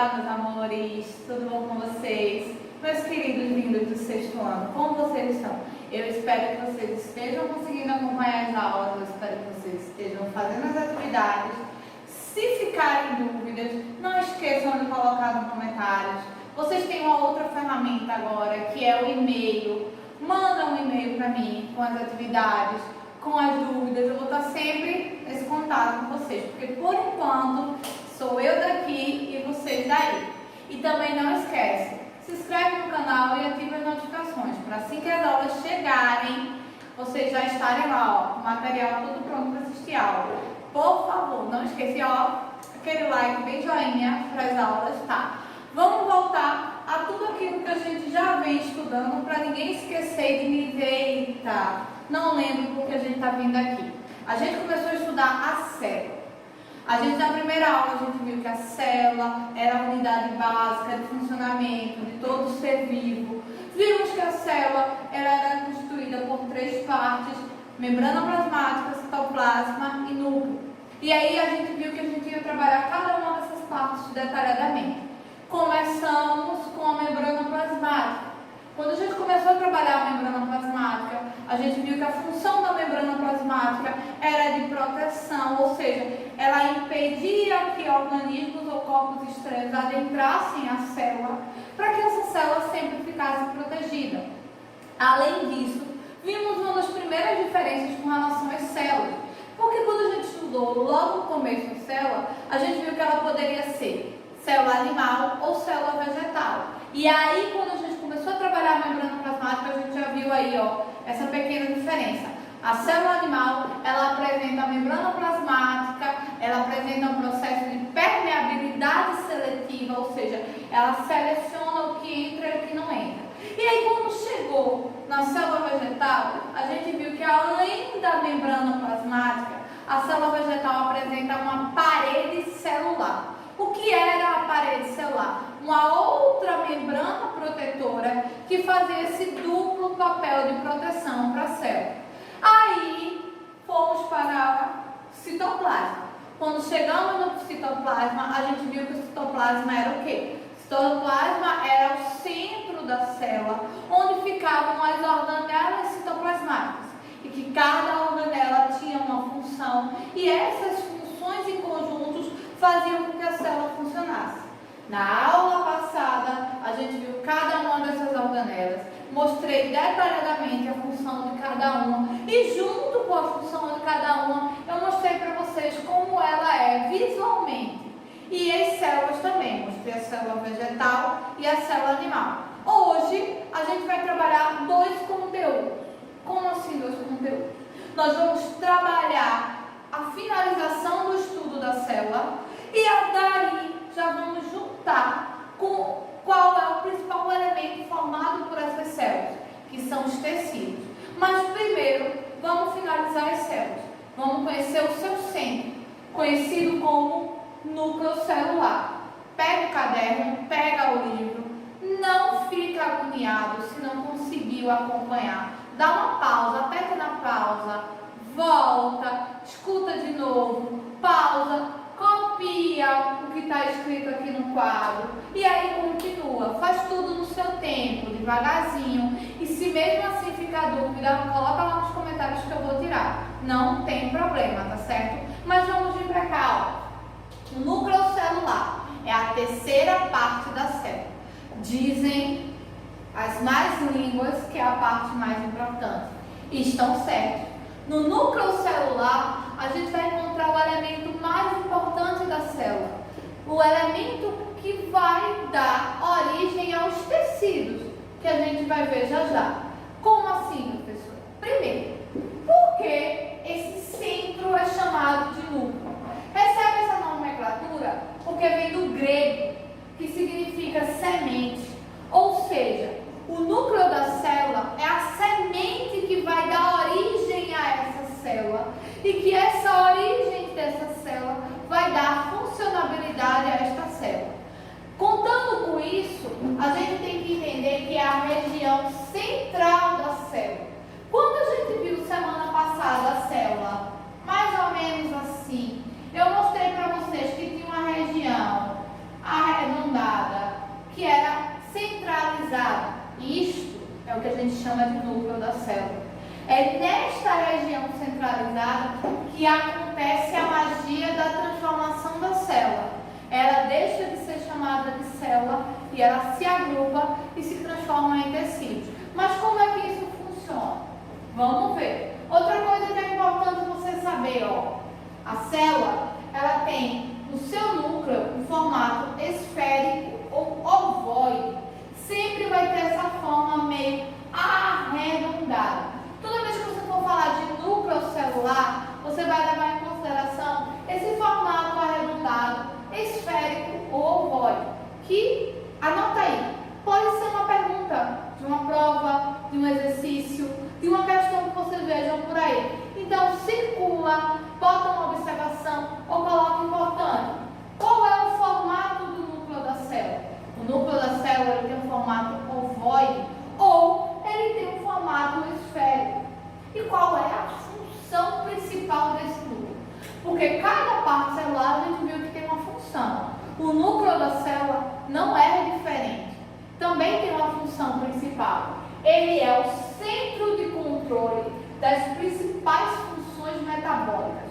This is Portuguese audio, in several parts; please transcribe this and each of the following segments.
Olá, meus amores, tudo bom com vocês? Meus queridos vindos do sexto ano, como vocês estão? Eu espero que vocês estejam conseguindo acompanhar as aulas, eu espero que vocês estejam fazendo as atividades. Se ficarem dúvidas, não esqueçam de colocar nos comentários. Vocês têm uma outra ferramenta agora, que é o e-mail. Manda um e-mail para mim com as atividades, com as dúvidas. Eu vou estar sempre nesse contato com vocês, porque por enquanto sou eu daqui e vocês daí. E também não esquece, se inscreve no canal e ativa as notificações, para assim que as aulas chegarem, vocês já estarem lá, ó, com o material tudo pronto para assistir a aula. Por favor, não esqueça, ó, aquele like bem joinha para as aulas, tá? Vamos voltar a tudo aquilo que a gente já vem estudando, para ninguém esquecer de me ver, eita, não lembro porque a gente está vindo aqui. A gente começou a estudar a célula. A gente, na primeira aula, a gente viu que a célula era a unidade básica de funcionamento de todo ser vivo. Vimos que a célula era constituída por três partes: membrana plasmática, citoplasma e núcleo. E aí a gente viu que a gente ia trabalhar cada uma dessas partes detalhadamente. Começamos com a membrana plasmática. Quando a gente começou a trabalhar a membrana plasmática, a gente viu que a função da membrana plasmática era de proteção, ou seja, ela impedia que organismos ou corpos estranhos adentrassem a célula, para que essa célula sempre ficasse protegida. Além disso, vimos uma das primeiras diferenças com relação às células, porque quando a gente estudou logo no começo da célula, a gente viu que ela poderia ser célula animal ou célula vegetal. E aí, quando a gente começou a trabalhar a membrana plasmática, a gente já viu aí, ó, essa pequena diferença. A célula animal, ela apresenta a membrana plasmática, ela apresenta um processo de permeabilidade seletiva, ou seja, ela seleciona o que entra e o que não entra. E aí, quando chegou na célula vegetal, a gente viu que além da membrana plasmática, a célula vegetal apresenta uma parede celular. O que era a parede celular? Uma outra membrana protetora que fazia esse duplo papel de proteção para a célula. Aí fomos para o citoplasma. Quando chegamos no citoplasma, a gente viu que o citoplasma era o quê? O citoplasma era o centro da célula, onde ficavam as organelas citoplasmáticas. E que cada organela tinha uma função, e essas funções em conjuntos faziam com que a célula funcionasse. Na aula passada, a gente viu cada uma dessas organelas, mostrei detalhadamente a função de cada uma, e junto com a função de cada uma, eu mostrei para vocês como ela é visualmente. E as células também, mostrei a célula vegetal e a célula animal. Hoje, a gente vai trabalhar dois conteúdos. Como assim dois conteúdos? Nós vamos trabalhar a finalização do estudo da célula e daí já vamos juntar com qual é o principal elemento formado por essas células, que são os tecidos. Mas primeiro, vamos finalizar as células. Vamos conhecer o seu centro, conhecido como núcleo celular. Pega o caderno, pega o livro, não fica agoniado se não conseguiu acompanhar. Dá uma pausa, aperta na pausa, volta, escuta de novo, pausa, copia o que está escrito aqui no quadro e aí continua. Faz tudo no seu tempo, devagarzinho. E se mesmo assim ficar dúvida, coloca lá nos comentários que eu vou tirar. Não tem problema, tá certo? Mas vamos vir para cá, ó. O núcleo celular é a terceira parte da célula. Dizem as más línguas que é a parte mais importante. E estão certos. No núcleo celular, a gente vai encontrar o elemento mais importante da célula. O elemento que vai dar origem aos tecidos, que a gente vai ver já já. Como assim, professor? Primeiro, por que esse centro é chamado de núcleo? Recebe essa nomenclatura porque vem do grego, que significa semente. Ou seja, o núcleo da célula é a semente que vai dar origem a essa célula e que essa origem dessa célula vai dar funcionabilidade a esta célula. Contando com isso, a gente tem que entender que é a região central da célula. Quando a gente viu semana passada a célula, mais ou menos assim, eu mostrei para vocês que tinha uma região arredondada É nesta região centralizada que acontece a magia da transformação da célula. Ela deixa de ser chamada de célula e ela se agrupa e se transforma em tecidos. Mas como é que isso funciona? Vamos ver. Outra coisa que é importante você saber, a célula, ela tem no seu núcleo um formato esférico ou ovoide. Sempre vai ter essa forma meio arredondada. Toda vez que você for falar de núcleo celular, você vai levar em consideração esse formato arredondado, esférico ou ovoide, que, anota aí, pode ser uma pergunta de uma prova, de um exercício, de uma questão que você veja por aí. Então, circula, bota uma observação ou coloca importante. Qual é o formato do núcleo da célula? O núcleo da célula ele tem um formato ovoide ou ele tem um formato esférico. E qual é a função principal desse núcleo? Porque cada parte celular a gente viu que tem uma função. O núcleo da célula não é diferente. Também tem uma função principal. Ele é o centro de controle das principais funções metabólicas.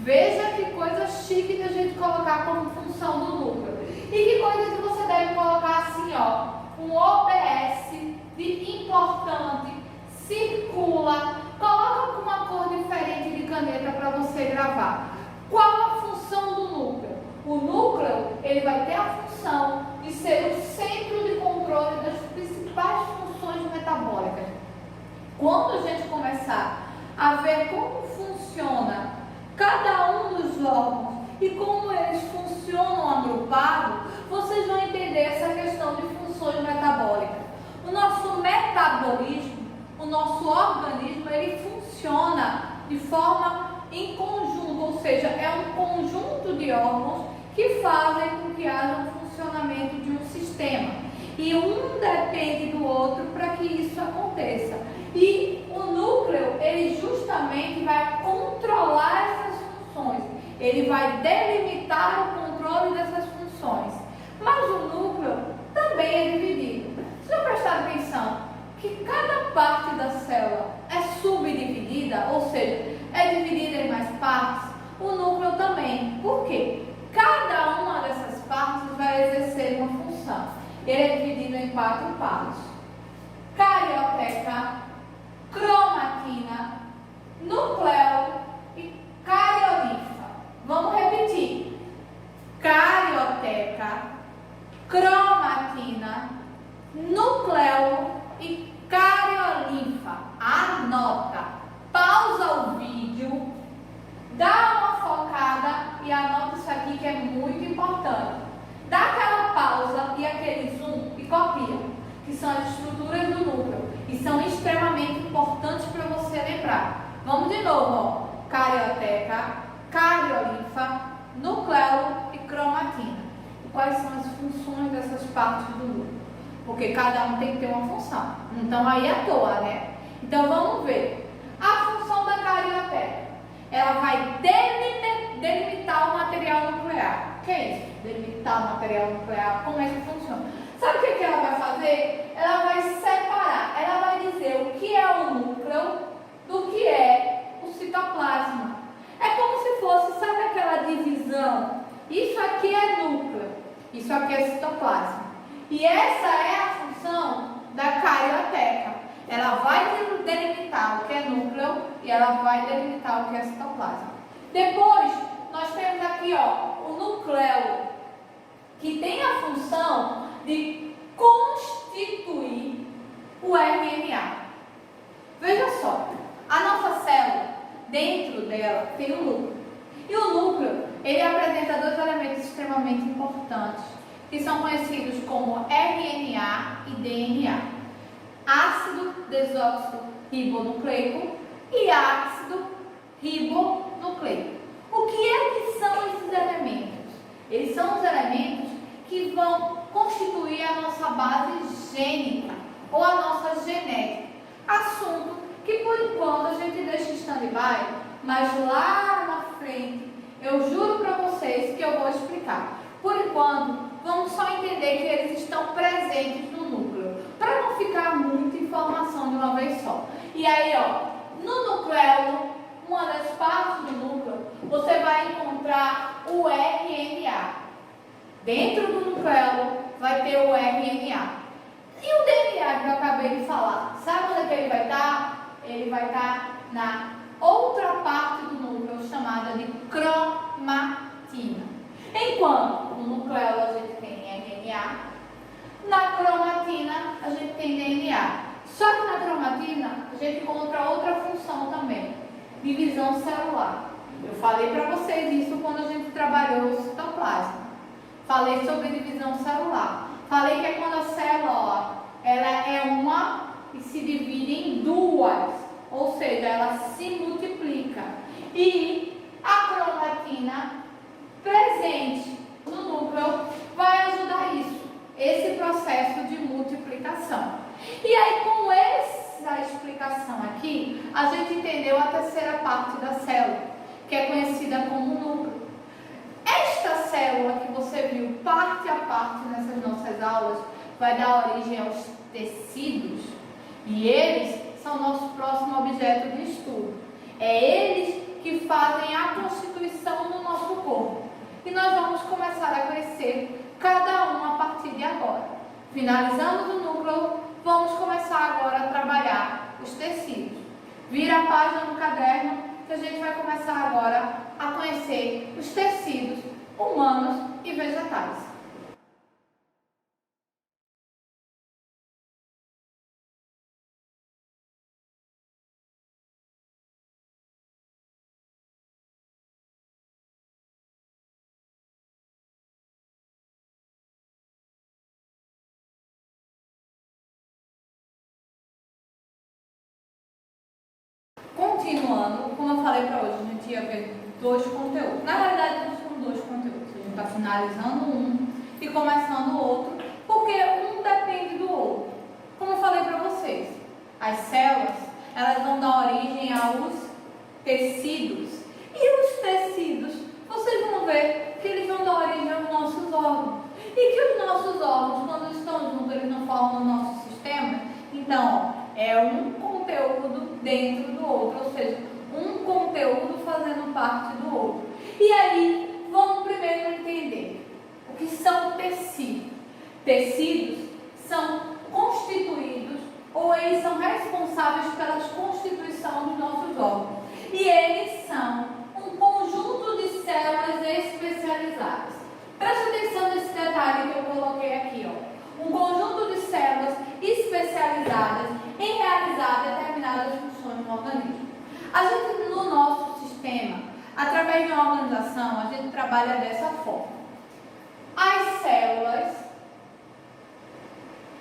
Veja que coisa chique da gente colocar como função do núcleo. E que coisa que você deve colocar assim, um OBS de importante, circula, coloca com uma cor diferente de caneta para você gravar. Qual a função do núcleo? O núcleo, ele vai ter a função de ser o centro de controle das principais funções metabólicas. Quando a gente começar a ver como funciona cada um dos órgãos e como eles funcionam agrupados, vocês vão entender essa questão de funções metabólicas. O nosso metabolismo, o nosso organismo, ele funciona de forma em conjunto, ou seja, é um conjunto de órgãos que fazem com que haja um funcionamento de um sistema. E um depende do outro para que isso aconteça. E o núcleo, ele justamente vai controlar essas funções. Ele vai delimitar o controle dessas funções. Mas o núcleo também é dividido. Vocês já prestaram atenção que cada parte da célula é subdividida, ou seja, é dividida em mais partes? O núcleo também. Por quê? Cada uma dessas partes vai exercer uma função. Ele é dividido em 4 partes: carioteca, cromatina, núcleo e cariolinfa. Vamos repetir: carioteca, cromatina, núcleo e cariolinfa. Anota, pausa o vídeo, dá uma focada e anota isso aqui que é muito importante. Dá aquela pausa e aquele zoom e copia, que são as estruturas do núcleo e são extremamente importantes para você lembrar. Vamos de novo, carioteca, cariolinfa, núcleo e cromatina. E quais são as funções dessas partes do núcleo? Porque cada um tem que ter uma função. Então aí é à toa, né? Então vamos ver. A função da carioteca, ela vai delimitar o material nuclear. O que é isso? Delimitar o material nuclear. Como é que funciona? Sabe o que ela vai fazer? Ela vai separar, ela vai dizer o que é o núcleo do que é o citoplasma. É como se fosse, sabe aquela divisão? Isso aqui é núcleo, isso aqui é citoplasma. E essa é a função da carioteca. Ela vai delimitar o que é núcleo e ela vai delimitar o que é citoplasma. Depois, nós temos aqui, o núcleo, que tem a função de constituir o RNA. Veja só, a nossa célula, dentro dela, tem um núcleo. E o núcleo, ele apresenta 2 elementos extremamente importantes, que são conhecidos como RNA e DNA. Ácido desóxido ribonucleico e ácido ribonucleico. O que é que são esses elementos? Eles são os elementos que vão constituir a nossa base gênica ou a nossa genética. Assunto que por enquanto a gente deixa em stand-by, mas lá na frente eu juro para vocês que eu vou explicar. Por enquanto, vamos só entender que eles estão presentes no núcleo, para não ficar muita informação de uma vez só. E aí, No nucleolo, uma das partes do núcleo, você vai encontrar o RNA. Dentro do nucleolo vai ter o RNA. E o DNA que eu acabei de falar, sabe onde é que ele vai estar? Ele vai estar na outra parte do núcleo, chamada de cromatina. Enquanto no nucleolo a gente tem RNA, na cromatina a gente tem DNA. Só que na cromatina a gente encontra outra função também, divisão celular. Eu falei para vocês isso quando a gente trabalhou o citoplasma. Falei sobre divisão celular. Falei que é quando a célula ela é uma e se divide em duas, ou seja, ela se multiplica. E a cromatina presente no núcleo vai ajudar isso, esse processo de multiplicação. E aí, com essa explicação aqui, a gente entendeu a terceira parte da célula, que é conhecida como núcleo. Esta célula que você viu parte a parte nessas nossas aulas vai dar origem aos tecidos, e eles são nosso próximo objeto de estudo. É eles que fazem a constituição do nosso corpo. E nós vamos começar a conhecer cada um a partir de agora. Finalizamos o núcleo, vamos começar agora a trabalhar os tecidos. Vira a página no caderno que a gente vai começar agora a conhecer os tecidos humanos e vegetais. Continuando, como eu falei para hoje, a gente ia ver dois conteúdos. Na realidade, não são dois conteúdos. A gente está finalizando um e começando o outro, porque um depende do outro. Como eu falei para vocês, as células, elas vão dar origem aos tecidos. E os tecidos, vocês vão ver que eles vão dar origem aos nossos órgãos. E que os nossos órgãos, quando estão juntos, eles não formam o nosso sistema. Então, é um conteúdo dentro do outro, ou seja, um conteúdo fazendo parte do outro. E aí, vamos primeiro entender o que são tecidos. Tecidos são constituídos, ou eles são responsáveis pela constituição dos nossos órgãos. E eles são um conjunto de células especializadas. Preste atenção nesse detalhe que eu coloquei aqui, ó. Um conjunto de células especializadas em realizar determinadas funções no organismo. A gente, no nosso sistema, através de uma organização, a gente trabalha dessa forma. As células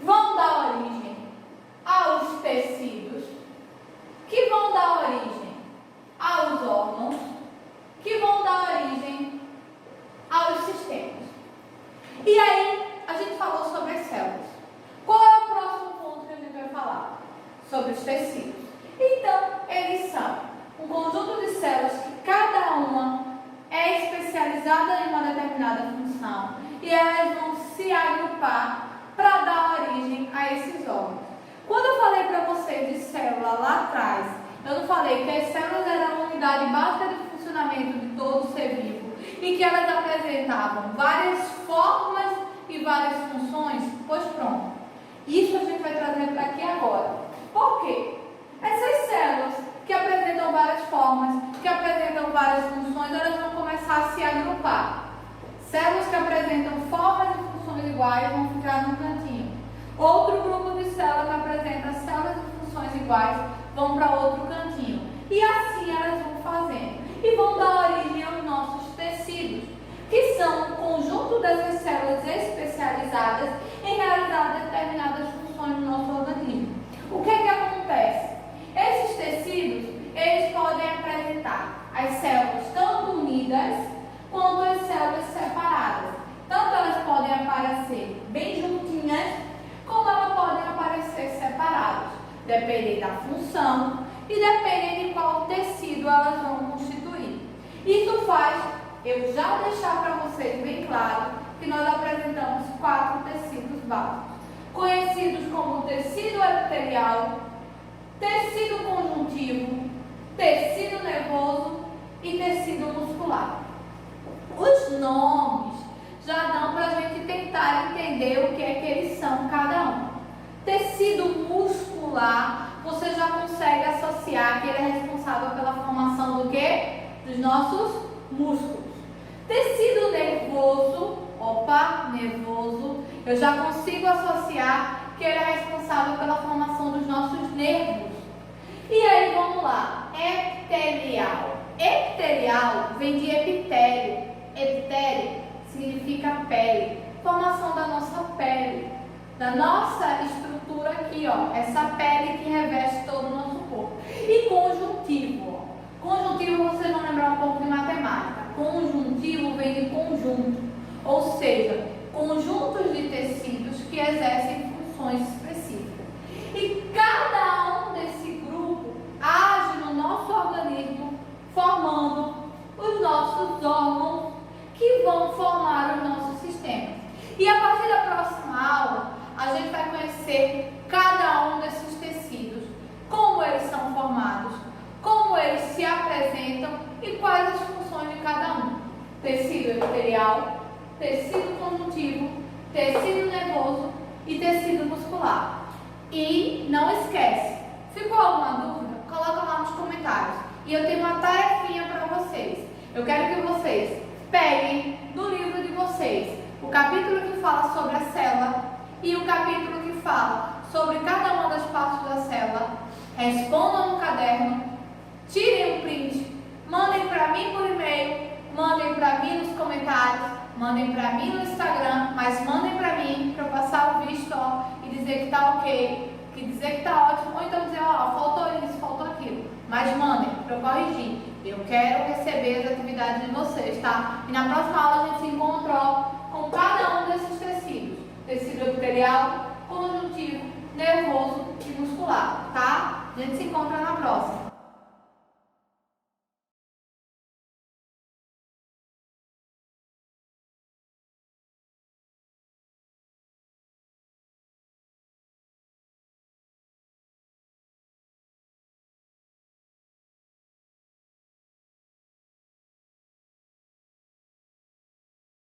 vão dar origem aos tecidos, que vão dar origem aos órgãos, que vão dar origem aos sistemas. E aí, a gente falou sobre as células. Qual é o próximo ponto que a gente vai falar? Sobre os tecidos. Então, eles são um conjunto de células que cada uma é especializada em uma determinada função e elas vão se agrupar para dar origem a esses órgãos. Quando eu falei para vocês de célula lá atrás, eu não falei que as células eram a unidade básica de funcionamento de todo ser vivo e que elas apresentavam várias formas e várias funções? Pois pronto. Isso a gente vai trazer para aqui agora. Por quê? Essas células que apresentam várias formas, que apresentam várias funções, elas vão começar a se agrupar. Células que apresentam formas e funções iguais vão ficar num cantinho. Outro grupo de células que apresenta células e funções iguais vão para outro cantinho. E assim elas vão fazendo. E vão dar origem aos nossos tecidos, que são um conjunto dessas células especializadas em realizar determinadas funções no nosso organismo. O que é que acontece? Esses tecidos, eles podem apresentar as células tanto unidas quanto as células separadas. Tanto elas podem aparecer bem juntinhas, como elas podem aparecer separadas. Dependem da função e dependem de qual tecido elas vão constituir. Isso faz eu já deixar para vocês bem claro que nós apresentamos 4 tecidos básicos, conhecidos como tecido epitelial, tecido conjuntivo, tecido nervoso e tecido muscular. Os nomes já dão para a gente tentar entender o que é que eles são cada um. Tecido muscular, você já consegue associar que ele é responsável pela formação do quê? Dos nossos músculos. Tecido nervoso, nervoso, eu já consigo associar que ele é responsável pela formação dos nossos nervos. E aí, vamos lá, epitelial. Epitelial vem de epitélio. Epitélio significa pele, formação da nossa pele, da nossa estrutura aqui, ó, essa pele que reveste todo o nosso corpo. E conjuntivo, ó. Conjuntivo, vocês vão lembrar um pouco de matemática. Conjuntivo vem de conjunto, ou seja, conjuntos de tecidos que exercem funções específicas. E cada um desse grupo age no nosso organismo, formando os nossos órgãos que vão formar os nossos sistemas. E a partir da próxima aula, a gente vai conhecer cada um desses tecidos, como eles são formados, como eles se apresentam e quais as funções de cada um. Tecido epitelial, tecido conjuntivo, tecido nervoso e tecido muscular. E não esquece, ficou alguma dúvida? Coloca lá nos comentários. E eu tenho uma tarefinha para vocês. Eu quero que vocês peguem do livro de vocês o capítulo que fala sobre a célula e o capítulo que fala sobre cada uma das partes da célula. Respondam no caderno, tirem um print, mandem para mim por e-mail, mandem para mim nos comentários, mandem para mim no Instagram, mas mandem para mim para eu passar o visto, ó, e dizer que tá ok, que dizer que tá ótimo, ou então dizer, ó, faltou isso, faltou aquilo. Mas mandem para eu corrigir. Eu quero receber as atividades de vocês, tá? E na próxima aula a gente se encontra